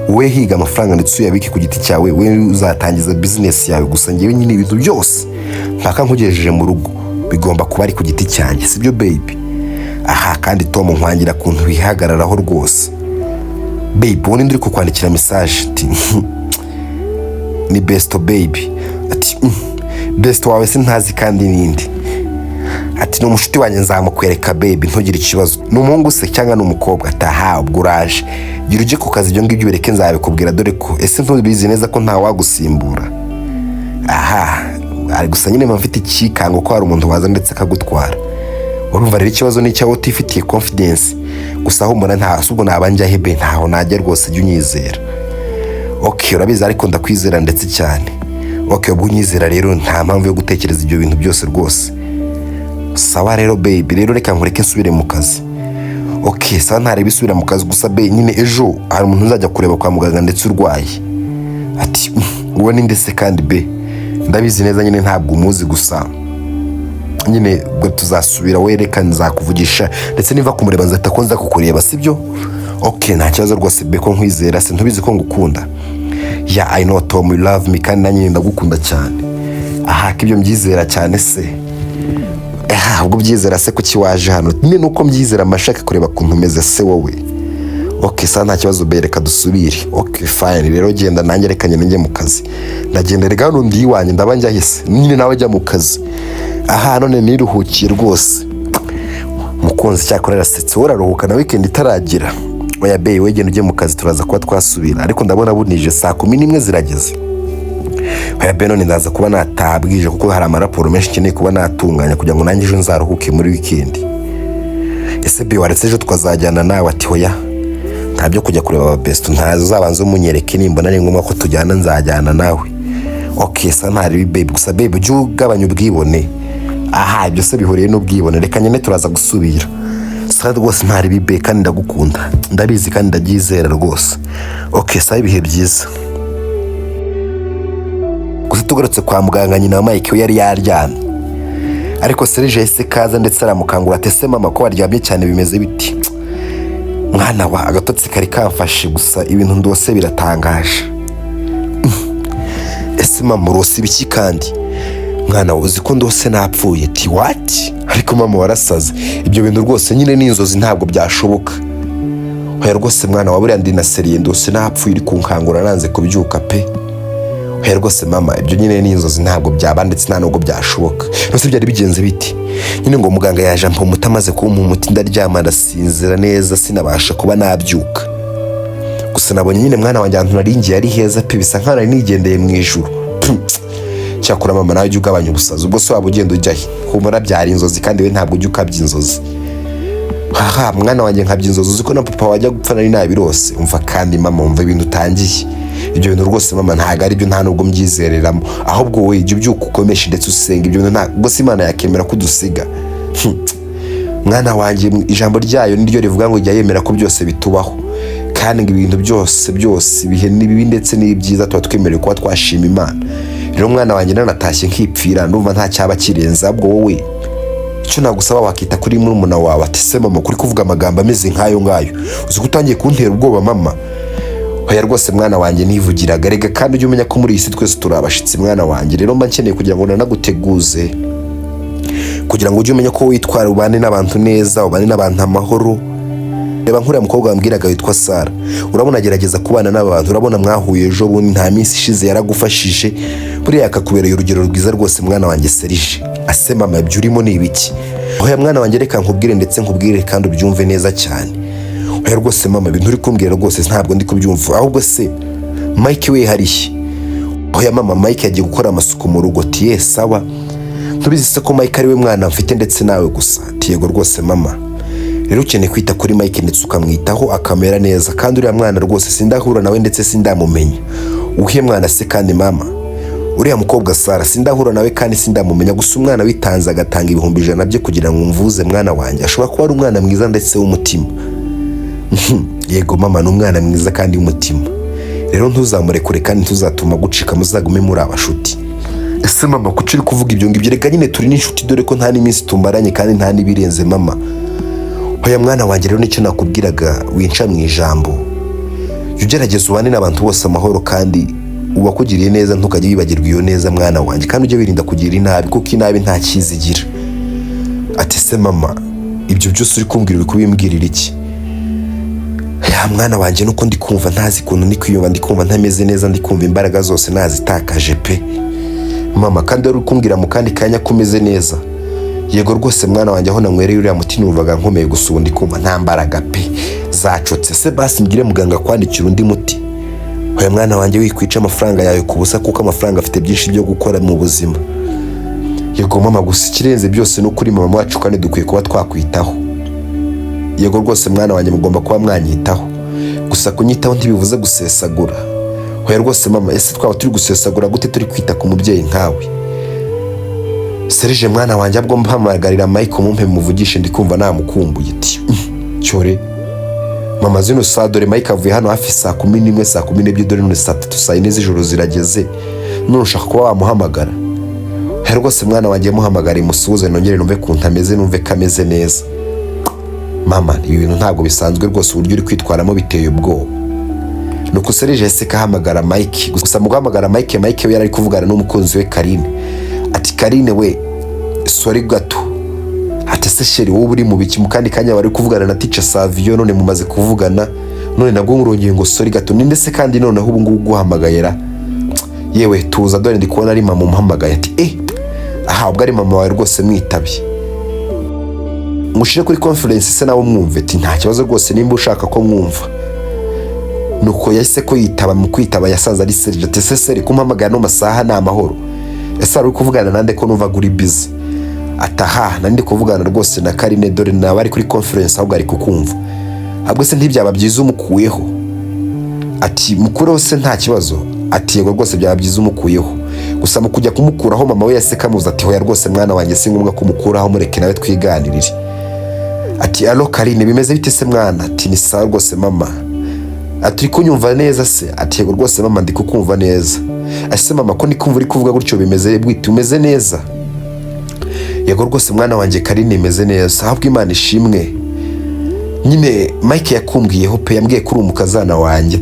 Speaker 1: we higa amafaranga ndetse uyabike ku giti cyawe we uzatangiza business yawe gusa ngewe nyine ibintu byose mpaka nkugejeje mu rugo bigomba kuba ari ku giti cyanjye sibyo baby? Aha kandi Tom nkwangira kuntu bihagararaho rwose baby ubone ndiri kukwandikira message ati ni Besto baby ati Besto wawe sintazi kandi nindi ati no mushuti wanjye nzamukwereka baby ntugire ikibazo n'umuhungu se cyangwa n'umukobwa ataha ubwo uraje gira uje ku kazi ibyo ngibyo bereke nzabikubwira dore ko ese ntubizi neza ko nta wagusimbura. Aha ari gusa nyine mfite ikikango ko hari umuntu waza ndetse akagutwara. Urumva rero ikibazo ni cyawe utifitiye confidence gusa aho mbona nta subwo nabanja hebe ntaho najya rwose jya unyizera. Okay urabizi ariko ndakwizera ndetse cyane. Okay ubwo unyizera rero nta mpamvu yo gutekereza ibyo bintu byose rwose. Sawa rero baby rero reka nkureke nsubire mu kazi. Okay sawa ntarebe isubira mu kazi gusa be nyine ejo hari umuntu uzajya kureba kwa muganga ndetse urwaye. Ati uwo ni ndetse kandi be ndabizi neza nyine ntabwo umuzi gusa nyine bwo tuzasubira wereka nzakuvugisha ndetse niva kumureba nzahita ko nza kukureba sibyo? Okay nta kibazo rwose be ko nkwizera se ntubizi ko ngukunda. Yeah I know Tom you love me kandi nanjye ndagukunda cyane. Aha kibyo mbyizera cyane se. Ubwo byizera se kuki waje hano nyine nuko mbyizera amashaka kureba kuntu umeze se wowe. Okay sa nta kibazo bereka dusubire. Okay fine rero genda nanjye reka nyine njye mu kazi ndagenda rega hano ndi iwanjye ndaba njya hese nyine nawe jya mu kazi. Aha none niruhukiye rwose mukunzi cyakorera setse uraruhuka na weekend itaragira. Oya be we genda ujye mu kazi turaza kuba twasubira ariko ndabona bunije saa 11 zirageze. Oya be none ndaza kuba natabwije kuko hari amaraporo menshi cyane kuba natunganya kugira ngo nanjye ejo nzaruhuke muri weekend. Ese be waretse ejo twazajyana nawe? Ati hoya ntabyo kujya kureba Besto ntazo zabanze umunyereke nimbona ari ngombwa ko tujyana nzajyana nawe. Okay sa ntari baby gusa baby ujye ugabanya ubwibone. Aha ibyo se bihuriye n'ubwibone reka nyine turaza gusubira gusa rwose ntari bibe kandi ndagukunda ndabizi kandi ndabyizera rwose. Okay sawa ibihe byiza. Gusa tugarutse kwa muganga nyina wa Mike we yari yaryamye ariko Serge yahise kaza ndetse aramukangura ati ese mama ko waryamye cyane bimeze biti? Mwana wa agatotsi kari kamfashe gusa ibintu ndose biratangaje. Ese mama urose ibiki kandi? Mwana wa uzi ko ndose napfuye ti what? Ariko mama warasaze ibyo bintu rwose nyine n'inzozi ntabwo byashoboka. Hoya rwose mwana wa buriya ndi na seriye ndose napfuye uri kunkangura nanze kubyuka pe. Hoya rwose mama ibyo nyine n'inzozi ntabwo byaba ndetse nta nubwo byashoboka. Rwose byari bigenze biti nyine ngo muganga yaje ampa umuti amaze kumpa umuti ndaryama ndasinzira neza sinabasha kuba nabyuka. Gusa nabonye nyine mwana wanjye ahantu naringiye ari heza pe bisa nk'aho nari nigendeye mu ijuru. Cyakora mama nawe ujya ugabanya ubusazi ubwo se waba ugenda ujya he? Humura byari inzozi kandi we ntabwo ujya ukabya inzozi. Haha mwana wanjye nkabya inzozi uzi ko na papa wajya gupfa nari nabirose. Umva kandi mama umva ibintu utangiye. Ibyo bintu rwose mama ntago ari byo nta nubwo mbyizereramo ahubwo wowe ujye ubyuka ukomesha ndetse usenga ibyo bintu ntabwo se Imana yakemera ko dusiga. Mwana wanjye ijambo ryayo niryo rivuga ngo jya yemera ko byose bitubaho kandi ngo ibintu byose ibihe nibibi ndetse n'ibyiza tuba twemerewe kuba twashima Imana. Rero mwana wanjye nanatashye nkipfira ndumva nta cyaba kirenza ahubwo wowe icyo nagusaba wakita kuri murumuna wawe ati se mama kuri kuvuga amagambo ameze nk'ayo ngayo uzi ko utangiye kuntera ubwoba mama. Hoya rwose mwana wanjye nivugiraga rega kandi ujye umenya ko muri iyi si twese turabashitsi mwana wanjye. Rero mba nkeneye kugira ngo nanaguteguze kugira ngo ujye umenya ko witwara ubane n'abantu neza ubane n'abantu amahoro. Reba nkuriya mukobwa wambwiraga witwa Sara urabona agerageza kubana n'abantu urabona mwahuye ejo bundi nta minsi ishize yaragufashije buriya akakubereye urugero rwiza rwose mwana wanjye Serge. Ase mama ibyo urimo ni ibiki? Hoya mwana wanjye reka nkubwire ndetse nkubwire kandi ubyumve neza cyane. Hoya rwose mama ibintu uri kumbwira rwose ntabwo ndi kubyumva ahubwo se Mike we harihe? Hoya mama Mike yagiye gukora amasuku mu rugo tiye sawa ntubizi se ko Mike ari we mwana mfite ndetse nawe gusa tiyego rwose mama. Rero ukeneye kwita kuri Mike ndetse ukamwitaho akamera neza kandi uriya mwana rwose sindahura nawe ndetse sindamumenya. Uhiye mwana se kandi mama uriya mukobwa Sara sindahura nawe kandi sindamumenya gusa umwana witanze agatanga 100 bye kugira ngo mvuze mwana wanjye ashobora kuba ari umwana mwiza ndetse w'umutima. Yego mama ni umwana mwiza kandi w'umutima rero ntuzamurekure kandi ntuzatuma gucika muzagume muri abashuti. Ese mama kuki uri kuvuga ibyo ngibyo? Reka nyine turi n'inshuti dore ko nta n'iminsi tumbaranye kandi nta nibirenze mama. Hoya mwana wanjye rero nicyo nakubwiraga winca mu ijambo ugerageza ubane n'abantu bose amahoro kandi ubakugiriye neza ntukajye wibagirwa iyo neza mwana wanjye kandi ujye wirinda kugira inabi kuko inabi nta kizigira. Ati se mama ibyo byose uri kumbwira uri kubimbwirira iki? Ya mwana wanjye nuko ndi kumva ntazi kuntu ndi kwiyumva ndi kumva ntameze neza ndi kumva imbaraga zose nazitakaje pe mama kandi uri kumbwira mu kandi kanya kumeze neza. Yego rwose mwana wanjye aho nanywereye uriya muti numvaga nkomeye gusa ubu ndi kumva nta mbaraga pe zacotse. Se basi mbwire muganga kwandikira undi muti. Hoya mwana wanjye wikwica amafaranga yawe kubusa kuko amafaranga afite byinshi byo gukora mu buzima. Yego mama gusa ikirenze byose no kuri mama wacu kandi dukwiye kuba twakwitaho. Yego rwose mwana wanjye mugomba kuba mwanyitaho gusa kunyitaho ntibivuze gusesagura. Hoya rwose mama ese twaba turi gusesagura gute turi kwita ku mubyeyi nkawe? Serge mwana wanjye abwo mpamagarira Mike mumpe muvugishe ndikumva namukumbuye ati cyore mama zino saa dore Mike avuye hano hafi saa 11 saa 12 dore none saa 3 saa 4 z'ijoro zirageze none ushaka kuba wamuhamagara. Hoya rwose mwana wanjye muhamagara imusuze nongere numve kuntu ameze numve kameze neza. Mama ibi bintu ntabwo bisanzwe rwose uburyo uri kwitwaramo biteye ubwoba. Nuko Serge yahise kahamagara Mike gusa muguhamagara Mike we yari kuvugana n'umukunzi we Karine. Ati Karine we sorry gato ati se sheri wowe uri mu biki mu kandi kanya bari kuvugana na teacher Savio none mumaze kuvugana none nabwo nkurongeye ngo sorry gato ninde se kandi none aho ubu ngubu guhamagayera yewe tuza dore ndi kubona ari mama umuhamagaye ati aha ubwo ari mama wawe rwose mwitabye mushire kuri conference se nawo mwumve ati nta kibazo rwose nimba ushaka ko mwumva. Nuko yahise ko yitaba mu kwitaba yasanze ari Serge ati se seri kumpamagara no masaha na amahoro ese ari kuvugana nande ko numva guri busy? Ataha nandi kuvugana rwose na Karine dore na bari kuri conference ahubwo ari kukumva ahubwo se ntibyaba byiza umukuyeho? Ati mukuru se nta kibazo. Ati yego rwose byaba byiza umukuyeho gusa mu kujya kumukuraho mama we yaseka muza ati hoya rwose mwana wanjye singombwa kumukuraho mureke nawe twiganirire. ati alo Karine bimeze bite se mwana? Ati ni sawa rwose mama. Ati uri kunyumva neza se? Ati yego rwose mama ndi kukumva neza. Ase mama ko nikumva uri kuvuga gutyo bimeze bwite umeze neza? Yego rwose mwana wanjye Karine imeze neza ahubwo Imana ishimwe. Nyine Mike yakumbwiyeho pe yambwiye kuri umukazana wanjye.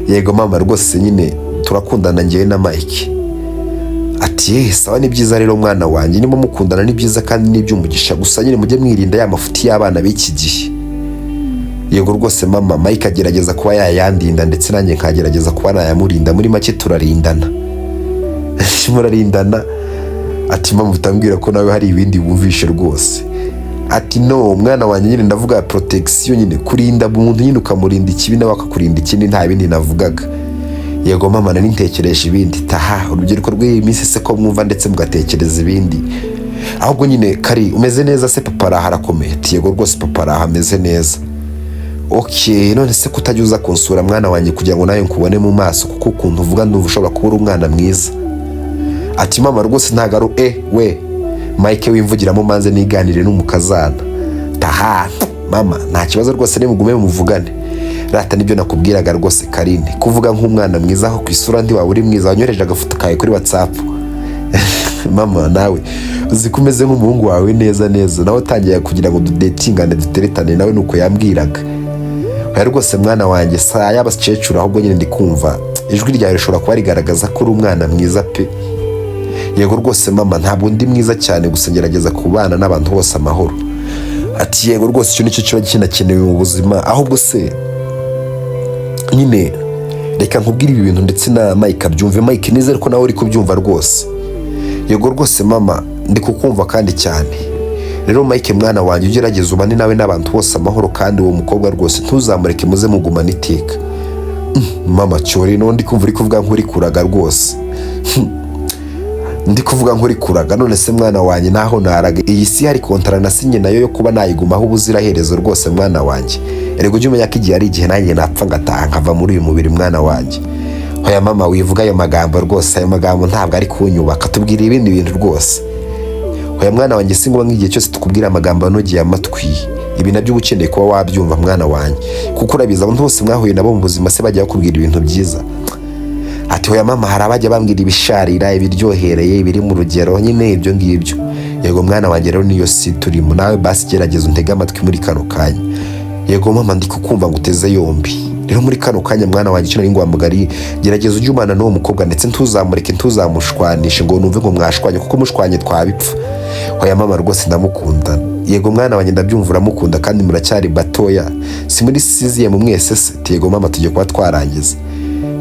Speaker 1: Yego mama rwose nyine turakundana ngewe na Mike. Ati sawa ni byiza rero mwana wanjye nimo mukundana ni byiza kandi ni byumugisha gusa nyine mujye mwirinda ya mafuti y'abana b'iki gihe. Yego rwose mama Mike agerageza kuba yayandinda ndetse nanjye nkagerageza kuba nayamurinda muri make turarindana. Murarindana. Ati mama utambwira ko nawe hari ibindi wumvishe rwose. Ati no mwana wanjye nyine ndavuga protection nyine kurinda umuntu nyine ukamurinda ikibi nawe akakurinda ikindi nta bindi navugaga. Yego mama nari ntekereje ibindi taha urubyiruko rw'iyi minsi se ko mwumva ndetse mugatekereza ibindi. Ahubwo nyine Kari umeze neza se papa araharakomeye? Yego rwose papa arahameze neza. Okay none se kutajya uza kunsura mwana wanjye kugira ngo nawe nkubone mu maso kuko ukuntu uvuga ndumva ushobora kuba umwana mwiza. Ati mama rwose ntagaru we Mike wimvugiramo manze niganire n'umukazana. Taha mama nta kibazo rwose nimugume muvugane. Rata nibyo nakubwiraga rwose Karine kuvuga nk'umwana mwiza aho kwisura ndi wawe uri mwiza wanyoreje agafoto kawe kuri WhatsApp. Mama nawe uzi kumeze nk'umuhungu wawe neza nawe utangiye kugira ngo dudatingane duteretane nawe nuko yambwiraga. Oya rwose mwana wanjye saa y'abakecuru ahubwo nyine ndi kumva ijwi ryawe rishobora kuba rigaragaza ko uri umwana mwiza pe. Yego rwose mama ntabwo ndi mwiza cyane gusa ngerageza kubana n'abantu bose amahoro. Ati yego rwose icyo nicyo kiba kinakenewe mu buzima ahubwo se nyine reka nkubwire ibi bintu ndetse na Mike abyumve. Mike nizere ko nawe uri kubyumva rwose. Yego rwose mama ndi kukumva kandi cyane. Rero Mike mwana wanjye ugerageza ubane nawe n'abantu bose amahoro kandi uwo mukobwa rwose ntuzamureke muze mugumana iteka. Mama cyori no ndi kumva uri kuvuga nk'uri kuraga rwose. Ndi kuvuga nk'uri kuraga none se mwana wanjye naho naraga iyi si hari kontara nasinye nayo yo kuba nayigumaho ubuzira herezo rwose mwana wanjye. Erego ujye umenya ko igihe ari igihe nanjye napfa ngataha nkava muri uyu mubiri mwana wanjye. Hoya mama wivuga ayo magambo rwose ayo magambo ntabwo ari kunyubaka tubwira ibindi bintu rwose. Hoya mwana wanjye singoba nk'igihe cyose tukubwira amagambo anogeye amatwi ibi nabyo ukeneye kuba wabyumva mwana wanjye kuko urabiza abantu bose mwahuye nabo mu buzima se bajya bakubwira ibintu byiza. Ati hoya mama hari abajya bambwira ibisharira ibiryohereye ibiri mu rugero nyine ibyo ngibyo. Yego mwana wanjye rero niyo si turimo nawe basi gerageza untege amatwi muri kano kanya. Yego mama ndi kukumva nguteze yombi. Rero muri kano kanya mwana wanjye cyo nari ngwamugari gerageza ujye umana n'uwo mukobwa ndetse ntuzamureke ntuzamushwanishe ngo numve ngo mwashwanye kuko mushwanye twabipfa. Hoya mama rwose ndamukunda. Yego mwana wanjye ndabyumva uramukunda kandi muracyari batoya si muri siziye mu mwese se. Yego mama tujye kuba twarangiza.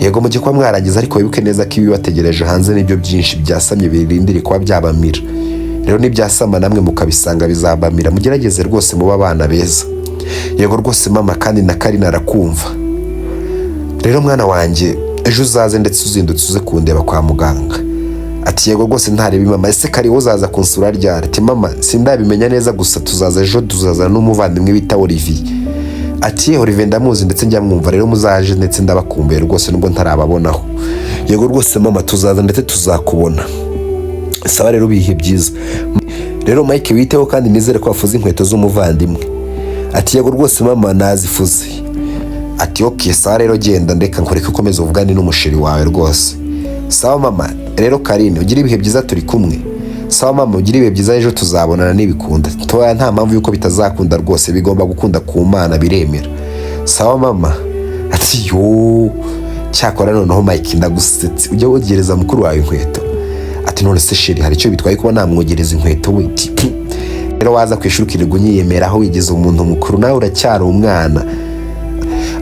Speaker 1: Yego mujye kuba mwarangiza ariko wibuke neza ko ibi bategereje hanze nibyo byinshi byasamye birindire kuba byabamira. Rero nibyasama namwe mukabisanga bizabamira mugerageze rwose muba abana beza. Yego rwose mama kandi na Karine arakumva. Rero mwana wanjye ejo uzaze ndetse uzindutse uze kundeba kwa muganga. Ati yego rwose ntarebe mama ese Kari uzaza kunsura ryari? Ati mama sindabimenya neza gusa tuzaza ejo tuzaza n'umuvandimwe bita Olivier. Ati Olivier ndamuzi ndetse njya mwumva rero muzaje ndetse ndabakumbuye rwose nubwo ntarababonaho. Yego rwose mama tuzaza ndetse tuzakubona. Sawa rero bihe byiza. Rero Mike witeho kandi nizere ko wafuze inkweto z'umuvandimwe. Ati yego rwose mama nazifuze. Ati okay sawa rero genda ndeka nkoreke ukomeza uvugane n'umusheri wawe rwose. Sawa mama rero Karine ugira ibihe byiza turi kumwe. Sawa mama ugira ibihe byiza ejo tuzabonana n'ibikunda. Toya nta mpamvu yuko bitazakunda rwose bigomba gukunda ku Mana biremera. Sawa mama. Ati yo cyakora noneho Mike ndagusetse ujye wogereza mukuru wawe inkweto. Ati none se sheri hari icyo bitwaye kuba namwogereza inkweto we? Rero waza kwishurukira gunyiyemeraho wigeze umuntu mukuru nawe uracyari umwana.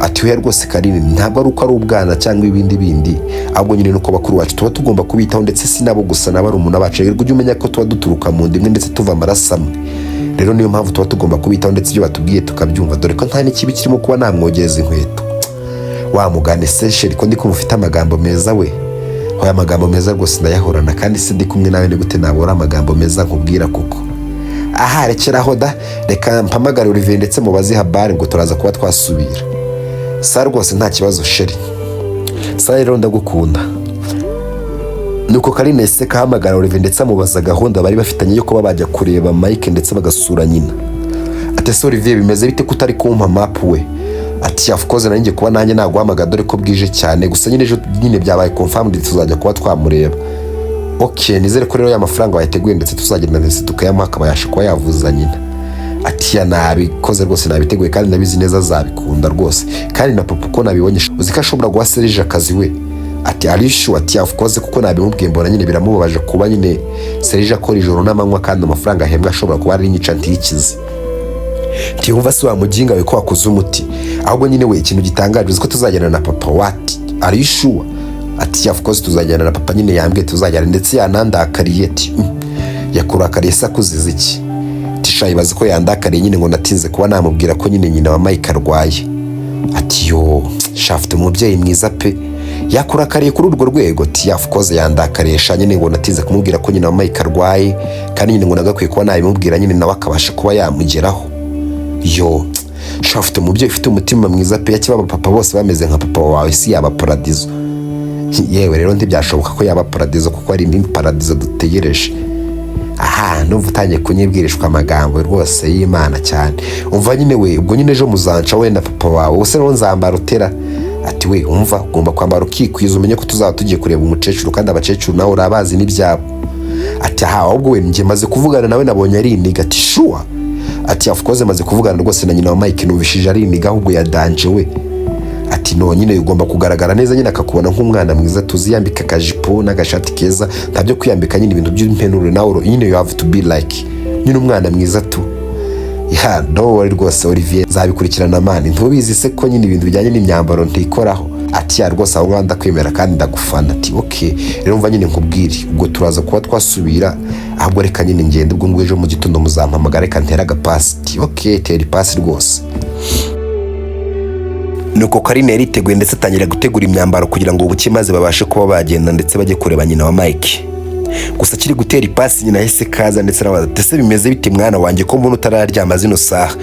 Speaker 1: Ati we rwose Karine ntabwo ari uko ari ubwana cyangwa ibindi bindi ahubwo nyine nuko bakuru wacu tuba tugomba kubitaho ndetse sinabo gusa nabari umuntu abacu. Rero ujye umenya ko tuba duturuka mu ndimwe ndetse tuva amaraso amwe. Rero niyo mpamvu tuba tugomba kubitaho ndetse ibyo batubwiye tukabyumva dore ko nta n'ikibi kirimo kuba namwogereza inkweto. Wamugane se sheri ko ndi kumufite amagambo meza we. Hoya amagambo meza rwose ndayahorana kandi se ndi kumwe nawe ni gute nabora amagambo meza nkubwira kuko. Aha rekeraho da reka mpamagare Olivier ndetse mubaze habari ngo turaza kuba twasubira. Sa rwose nta kibazo sheri. Sa rero ndagukunda. Nuko Karine se kahamagara Olivier ndetse amubaza gahunda bari bafitanye yo kuba bajya kureba Mike ndetse bagasura nyina. ati ese Olivier bimeze bite kutari kumpa map we? Ati of course nanjye kuba nanjye naguhamagara dore ko bwije cyane, gusa nyine ejo nyine byabaye confirmed tuzajya kuba twamureba. Okay, nizere ko rero ya mafaranga wateguye ndetse tuzagenda ndetse tukayamuha akabayasha kuba yavuza nyina. Ati ya nabikoze rwose nabiteguye kandi nabizi neza azabikunda rwose, kandi na papa ko nabibonye uzika ashobora guha Serge akazi we. Ati arishu ati of course kuko nabimubwiye mbona nyine biramubabaje kuba nyine Serge akora ijoro n'amanywa kandi amafaranga ahembwa ashobora kuba ari nyica ntikize. Ntiyumva se wamuginga we ko wakoze umuti, ahubwo nyine we ikintu gitangaje uziko tuzajyana na papa. Wati arishu ati of course tuzajyana na papa nyine yambwiye tuzajyana, ndetse yanandakariye ati yakurakariye se akuzize iki? Tisha ibaze ko yandakariye nyine ngo natinze kuba namubwira ko nyine nyina wa Mike arwaye. Ati yo shafite umubyeyi mwiza pe, yakurakariye kuri urwo rwego. Ati of course yandakariye sha nyine ngo natinze kumubwira ko nyina wa Mike arwaye, kandi nyine ngo nagakwiye kuba nabimubwira nyine nawe akabasha kuba yamugeraho. Yo shafite umubyeyi ufite umutima mwiza pe, yakibaba papa bose bameze nka papa wawe si yaba paradizo. Yewe rero ntibyashoboka ko yaba paradizo kuko ari indi paradizo dutegereje. Aha numva utangiye kunyibwirishwa amagambo rwose y'Imana cyane. Umva nyine we ubwo nyine ejo muzanca we na papa wawe use no nzambara utera. Ati we umva ugomba kwambara ukikwiza umenye ko tuzaba tugiye kureba umukecuru kandi abakecuru nawe urabazi n'ibyabo. Ati aha ubwo we ngiye maze kuvugana nawe nabonye ari iniga. Ati sure. Ati of course maze kuvugana rwose na nyina wa Mike numvishije ari iniga ahubwo yadanje we. Ati no nyine ugomba kugaragara neza nyine akakubona nk'umwana mwiza tuziyambika akajipo n'agashati keza, ntabyo kwiyambika nyine ibintu by'impenure nawe nyine you have to be like nyine umwana mwiza tu. Ya don't worry rwose Olivier zabikurikirana mani, ntubizi se ko nyine ibintu bijyanye n'imyambaro ntikoraho. Ati ya rwose aho nganda kwemera kandi ndagufana. Ati okay rero mva nyine nkubwire ubwo turaza kuba twasubira ahubwo reka nyine ngende ubwo ngo ejo mu gitondo muzampamagara reka ntera agapasi. Ati okay tera ipasi rwose. Nuko Karine yariteguye ndetse atangira gutegura imyambaro kugira ngo ubuke maze babashe kuba bagenda ndetse bajye kureba nyina wa Mike. Gusa kiri gutera ipasi nyina yahise kaza ndetse arabaza ati ese bimeze bite mwana wanjye ko mbona utararyama zino saha?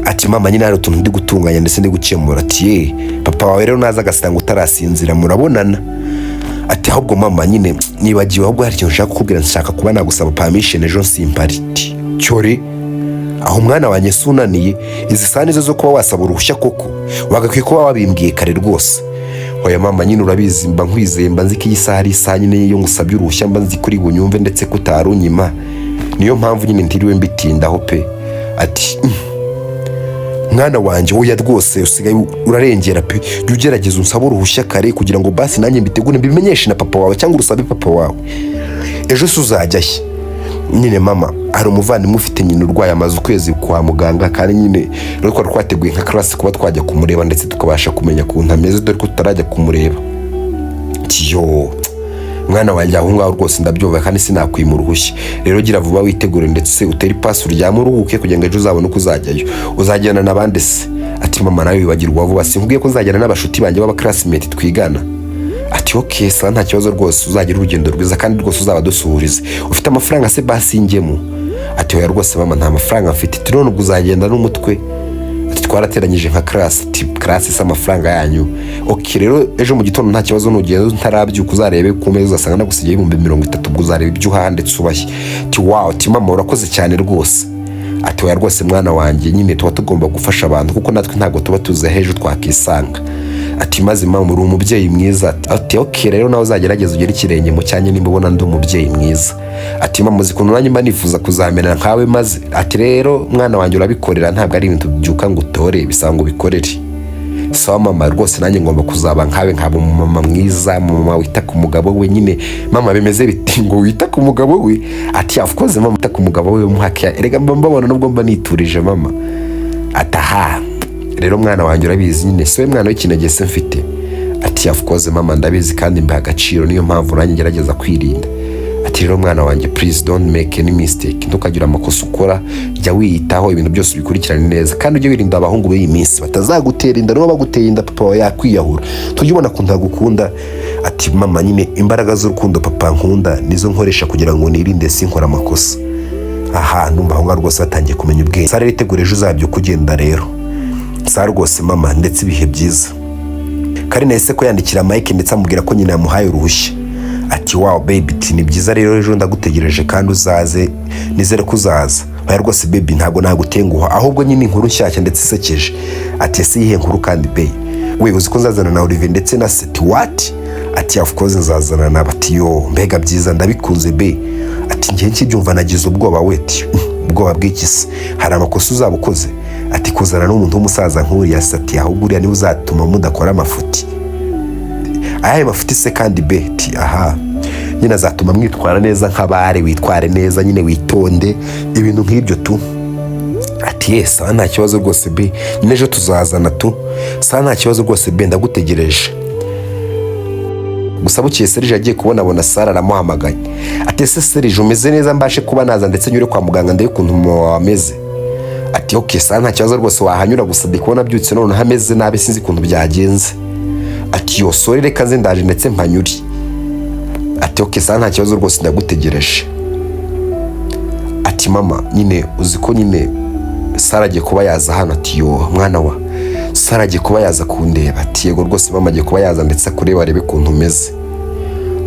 Speaker 1: Ati mama nyine hari utuntu ndi gutunganya ndetse ndi gukemura. Ati papa wawe rero naza agasanga utarasinzira murabonana. Ati ahubwo mama nyine nibagiwe ahubwo hari ikintu nshaka kukubwira, nshaka kuba nagusaba permission ejo simpari. Cyori aho mwana wanjye sunaniye izi sani zo kuba wasaba uruhushya koko wagakwiye kuba wabimbwiye kare rwose. Oya mama nyine urabizi mba nkwizeye mba nzi ko iyi saha ari isaha nyine yo ngusabye uruhushya mba nzi kuri bunyumve ndetse kutarunyima, niyo mpamvu nyine ntiriwe mbitindaho pe. Ati mwana wanjye oya rwose usigaye urarengera pe, jya ugerageza unsaba uruhushya kare kugira ngo basi nanjye mbitegure mbimenyeshe na papa wawe cyangwa urusabe papa wawe. Ejo se uzajya he? Nyine mama hari umuvandimwe ufite nyine urwaye amaze ukwezi kwa muganga, kandi nyine rero twari twateguye nka class kuba twajya kumureba ndetse tukabasha kumenya ukuntu ameze dore ko tutarajya kumureba. Tiyo mwana wanjye aho ngaho rwose ndabyumva kandi sinakwima uruhushya, rero gira vuba witegure ndetse uteri pass uryame uruhuke kugira ngo ejo uzabone uko uzajyayo. Uzajyana n'abandi se? Ati mama nawe wibagirwa vuba, sinkubwiye ko nzajyana n'abashuti banjye baba classmate twigana. Ati okay sa nta kibazo rwose uzagira urugendo rwiza kandi rwose uzaba dusuhurize. Ufite amafaranga se basingemo? Ati oya rwose mama nta mafaranga mfite. Ati none ubwo uzagenda n'umutwe? Ati twarateranyije nka class. Ati class isa amafaranga yanyu. Okay rero ejo mu gitondo nta kibazo nugenda ntarabyuka uzarebe ku meza uzasanga nagusigiye 30,000 ubwo uzareba ibyo uhaha ndetse ubahe. Ati wow ati mama urakoze cyane rwose. Ati oya rwose mwana wanjye nyine tuba tugomba gufasha abantu kuko natwe ntago tuba tuze hejo twakisanga. Ati maze mama uri umubyeyi mwiza. Ati okay rero nawe uzagerageza ugere ikirenge mu cyanye nimba ubona ndi umubyeyi mwiza. Ati mama uzi kuntu nanjye mba nifuza kuzamera nkawe maze. Ati rero mwana wanjye urabikorera ntabwo ari ibintu byuka ngo utore bisaba ngo bikorere. So mama rwose nanjye ngomba kuzaba nkawe nkaba umumama mwiza, mama wita ku mugabo we nyine. Mama bimeze biti ngo wita ku mugabo we? Ati of course mama wita ku mugabo we muhaka erega mbabona nubwo mba niturije mama. Ataha rero mwana wanjye urabizi nyine siwe mwana w'ikinege se mfite. Ati of course mama ndabizi kandi mba agaciro niyo mpamvu nanjye ngerageza kwirinda. Ati rero mwana wanjye please don't make any mistake, ntukagira amakosa ukora, jya wiyitaho ibintu byose bikurikirane neza kandi ujye wirinda abahungu b'iyi minsi batazagutera inda no baguteye inda papa wawe yakwiyahura tujye ubona ko ntagukunda. Ati mama nyine imbaraga z'urukundo papa nkunda nizo nkoresha kugira ngo nirinde sinkora amakosa. Aha numva aho rwose batangiye kumenya ubwenge. Sare ritegure ejo uzabyo kugenda rero. Sare rwose mama ndetse ibihe byiza. Karine yahise ko yandikira Mike ndetse amubwira ko nyina yamuhaye uruhushya. Ati wow baby ni byiza rero ejo ndagutegereje kandi uzaze nizere ko uzaza. oya rwose baby ntabwo nagutenguha ahubwo nyine inkuru nshyashya ndetse isekeje. Ati ese yihe nkuru kandi be? We uzi ko nzazana na Olivier ndetse na Seti what? Ati of course nzazana na batiyo mbega byiza ndabikunze be. Ati ngiye nkibyumva nagize ubwoba weti. Ubwoba bw'ikisi hari amakosa uzabukoze. Ati kuzana n'umuntu w'umusaza nk'uriya Seti ahubwo uriya niwe uzatuma mudakora amafuti. Ayahe mafuti se kandi be? Ati aha nyine azatuma mwitwara neza nk'abari witware neza nyine witonde ibintu nk'ibyo tu. Ati yes nta kibazo rwose be nyine ejo tuzazana tu. Nta kibazo rwose be ndagutegereje. Gusa bukiye Serge agiye kubona Sara aramuhamagaye. Ati ese Serge umeze neza mbashe kuba naza ndetse nyure kwa muganga ndaye ukuntu mama ameze? Ati okay nta kibazo rwose wahanyura gusa ndikubona byutse none hameze nabi sinzi ukuntu byagenze. Ati yo sorry reka nze ndaje ndetse mpanyuri. Ati okay nta kibazo rwose ndagutegereje. Ati mama nyine uzi ko nyine Sara agiye kuba yaza hano. Ati yo mwana wa Sara agiye kuba yaza kundeba. Ati yego rwose mama agiye kuba yaza ndetse akureba arebe ukuntu umeze.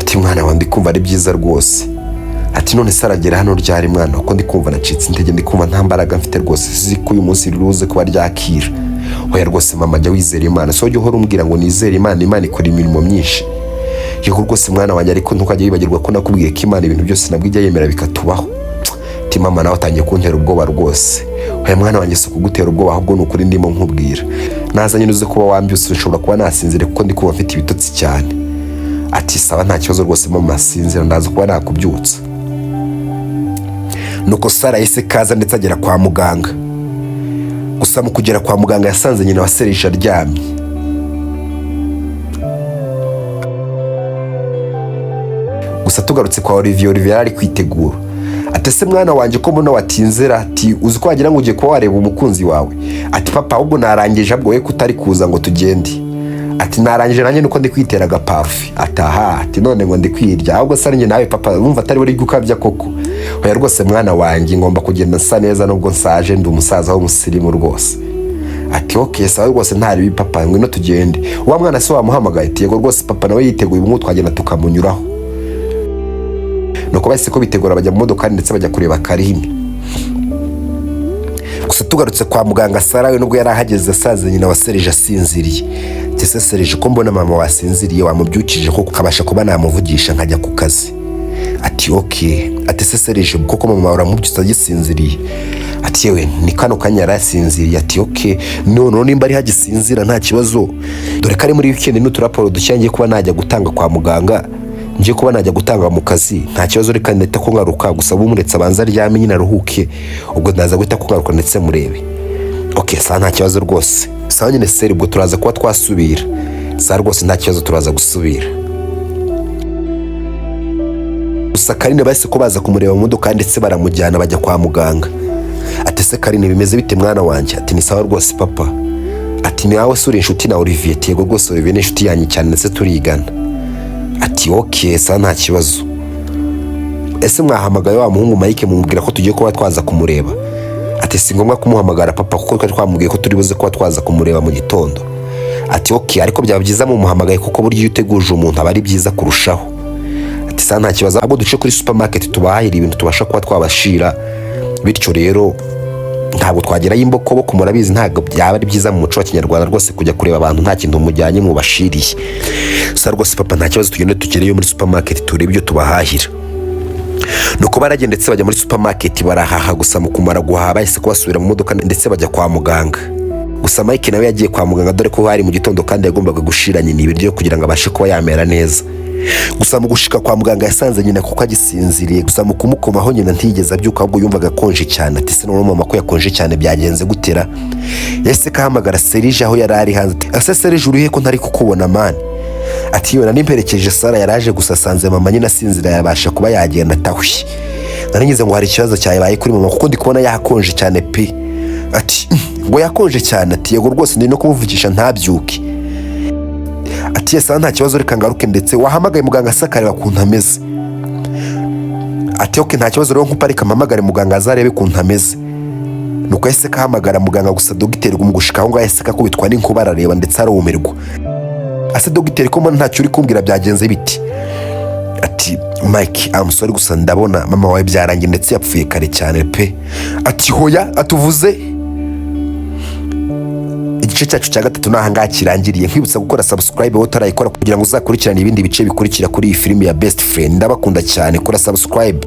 Speaker 1: Ati mwana wa ndikumva ari byiza rwose. Ati none Sara agera hano ryari mwana uko ndikumva nacitse intege ndikumva nta mbaraga mfite rwose sizi ko uyu munsi riruze kuba ryakira. Oya rwose mama jya wizera Imana so jya uhora umbwira ngo nizere Imana Imana ikora imirimo myinshi. Yego rwose mwana wanjye ariko ntukajya wibagirwa ko nakubwiye ko Imana ibintu byose nabwo ijya yemera bikatubaho. Ati mama nawe atangiye kuntera ubwoba rwose. Oya mwana wanjye si ukugutera ubwoba ahubwo nuko ndimo nkubwira. Nazanye nuze kuba wambyutse ushobora kuba nasinzire kuko ndi kuba mfite ibitotsi cyane. Ati sawa nta kibazo rwose mama sinzira ndaza kuba nakubyutsa. Nuko Sara yise kaza ndetse agera kwa muganga. Gusa mu kugera kwa muganga yasanze nyina wa Serge aryamye. Gusa tugarutse kwa Olivier ari kwitegura. Ati ese mwana wanjye ko mbona watinzera? Ati uzi ko wagira ngo ugiye kuba wareba umukunzi wawe? Ati papa ahubwo narangije abwo we kutari kuza ngo tugende. Ati narangije nanjye nuko ndi kwitera agaparufe. Ataha ati none ngo ndi kwirya ahubwo sari njye nawe papa wumva atari buri gukabya koko. Oya rwose mwana wanjye ngomba kugenda nsa neza nubwo nsaje ndi umusaza w'umusirimu rwose. Ati okay sawa rwose ntari papa ngwino tugende. Wa mwana se wamuhamagaye? Ati yego rwose papa nawe yiteguye ubwo twagenda tukamunyuraho. Nuko bahise ko bitegura bajya mu modoka ndetse bajya kureba Karimi. Gusa tugarutse kwa muganga Sara we nubwo yari ahageze asaze nyina wa Serge asinziriye. Ese Serge ko mbona mama wasinziriye wamubyukije ko ukabasha kuba namuvugisha nkajya ku kazi? Ati okay. Ati se Serge koko mama uramubyutsa agisinziriye? Ati yewe ni kano kanya yarasinziriye. Ati okay none nimba ari hagisinzira nta kibazo dore kari muri weekend n'uturaporo ducyangiye kuba najya gutanga kwa muganga ngiye kuba najya gutanga mu kazi nta kibazo reka ndeta ko ngaruka gusa bumuretse abanza aryame nyine aruhuke ubwo ndaza guhita ko ngaruka ndetse murebe. Okay sa nta kibazo rwose sawa nyine Serge ubwo turaza kuba twasubira. Sa rwose nta kibazo turaza gusubira. Gusa Karine bahise ko baza kumureba mu modoka ndetse baramujyana bajya kwa muganga. Ati se Karine bimeze bite mwana wanjye? Ati ni sawa rwose papa. Ati ni wawe suri inshuti na Olivier? Yego rwose Olivier ni inshuti yanjye cyane ndetse turigana. Ati okay sa nta kibazo. Ese mwahamagaye wa muhungu Mike mumubwira ko tugiye kuba twaza kumureba? Ati si ngombwa kumuhamagara papa kuko twari twamubwiye ko turi buze kuba twaza kumureba mu gitondo. Ati okay ariko byaba byiza mu muhamagaye kuko buryo iyo uteguje umuntu aba ari byiza kurushaho. Ati sa nta kibazo ahubwo duce kuri supermarket tubahira ibintu tubasha kuba twabashira bityo rero ntabwo twagera yimboko bo kumurabizi ntabwo byaba ari byiza mu muco wa Kinyarwanda rwose kujya kureba abantu nta kintu mujyanye mu bashiriye. Sa rwose papa nta kibazo tugende tugereyo muri supermarket turebe ibyo tubahahira. Nuko baragenda ndetse bajya muri supermarket barahaha gusa mu kumara guhaha bahise kubasubira mu modoka ndetse bajya kwa muganga. Gusa Mike nawe yagiye kwa muganga dore ko hari mu gitondo kandi yagombaga gushiranya ibiryo kugira ngo abashe kuba yamera neza. Gusa mu gushika kwa muganga yasanze nyina kuko agisinziriye gusa mu kumukomaho nyina ntigeze abyuka ahubwo yumvaga konje cyane. Ati se none mama ko yakonje cyane byagenze gutera? Yese kahamagara Serge aho yari ari hanze. Ase Serge urihe ko ntari kukubona mani? Ati yona nimperekeje Sara yaraje gusa sanze mama nyina asinzira yabasha kuba yagenda tahwi. Naringize ngo hari ikibazo cyabaye kuri mama kuko ndi kubona yakonje cyane pe. Ati ngo yakonje cyane. Ati yego rwose ndi no kumuvugisha ntabyuke. Ati yesa nta kibazo reka ngaruke ndetse wahamagaye muganga sakareba kuntu ameze? Ati okay nta kibazo rero nkuparika mpamagare muganga azarebe kuntu ameze. Nuko yese kahamagara muganga gusa dogiteri gumugushika aho ngaho yese kakubitwa n'inkuba arareba ndetse arumirwa. Ase dogiteri ko mbona ntacyo uri kumbwira byagenze biti? Ati Mike amusore gusa ndabona mama wawe byarangiye ndetse yapfuye kare cyane pe. Ati hoya atuvuze. Igice cyacu cya gatatu nahangaha kirangiriye. Nkwibutsa gukora subscribe wowe utarayikora kugira ngo uzakurikirane ibindi bice bikurikira kuri iyi filimi ya Best Friend. Ndabakunda cyane, kora subscribe.